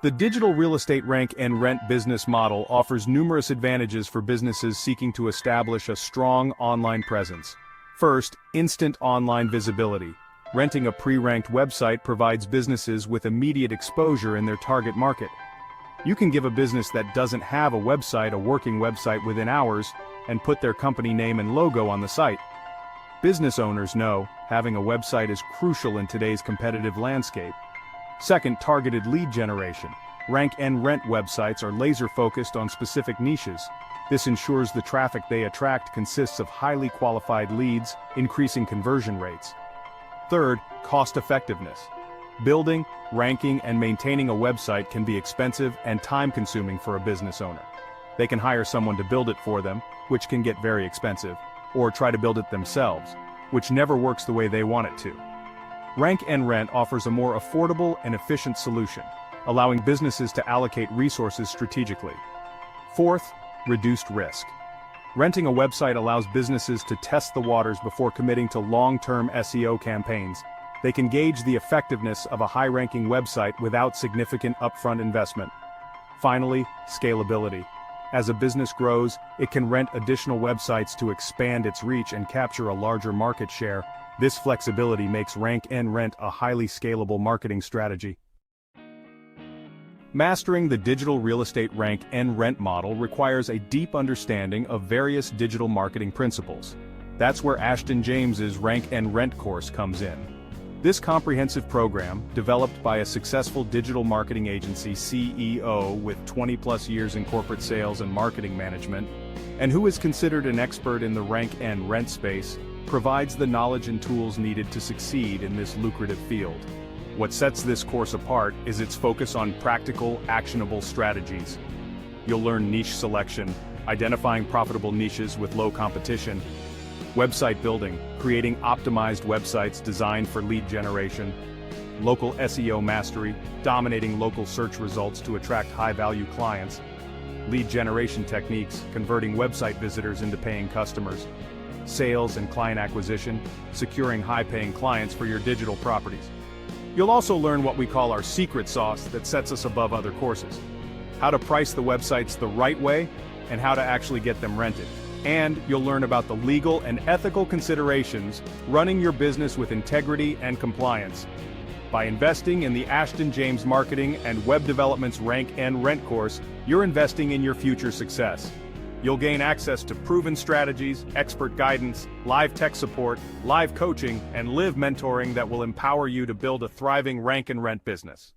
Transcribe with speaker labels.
Speaker 1: The digital real estate rank and rent business model offers numerous advantages for businesses seeking to establish a strong online presence. First, instant online visibility. Renting a pre-ranked website provides businesses with immediate exposure in their target market. You can give a business that doesn't have a working website within hours, and put their company name and logo on the site. Business owners know having a website is crucial in today's competitive landscape. Second, targeted lead generation. Rank and rent websites are laser-focused on specific niches. This ensures the traffic they attract consists of highly qualified leads, increasing conversion rates. Third, cost-effectiveness. Building, ranking, and maintaining a website can be expensive and time-consuming for a business owner. They can hire someone to build it for them, which can get very expensive, or try to build it themselves, which never works the way they want it to. Rank and Rent offers a more affordable and efficient solution, allowing businesses to allocate resources strategically. Fourth, reduced risk. Renting a website allows businesses to test the waters before committing to long-term SEO campaigns. They can gauge the effectiveness of a high-ranking website without significant upfront investment. Finally, scalability. As a business grows, it can rent additional websites to expand its reach and capture a larger market share. This flexibility makes Rank and Rent a highly scalable marketing strategy. Mastering the digital real estate rank and rent model requires a deep understanding of various digital marketing principles. That's where Ashton James's Rank and Rent course comes in. This comprehensive program, developed by a successful digital marketing agency CEO with 20+ years in corporate sales and marketing management, and who is considered an expert in the rank and rent space, provides the knowledge and tools needed to succeed in this lucrative field. What sets this course apart is its focus on practical, actionable strategies. You'll learn niche selection, identifying profitable niches with low competition, website building, creating optimized websites designed for lead generation, local SEO mastery, dominating local search results to attract high-value clients, lead generation techniques, converting website visitors into paying customers, sales and client acquisition, securing high-paying clients for your digital properties. You'll also learn what we call our secret sauce that sets us above other courses. How to price the websites the right way, and how to actually get them rented. And you'll learn about the legal and ethical considerations running your business with integrity and compliance. By investing in the Ashton James Marketing and Web Development's Rank and Rent course, you're investing in your future success. You'll gain access to proven strategies, expert guidance, live tech support, live coaching, and live mentoring that will empower you to build a thriving rank and rent business.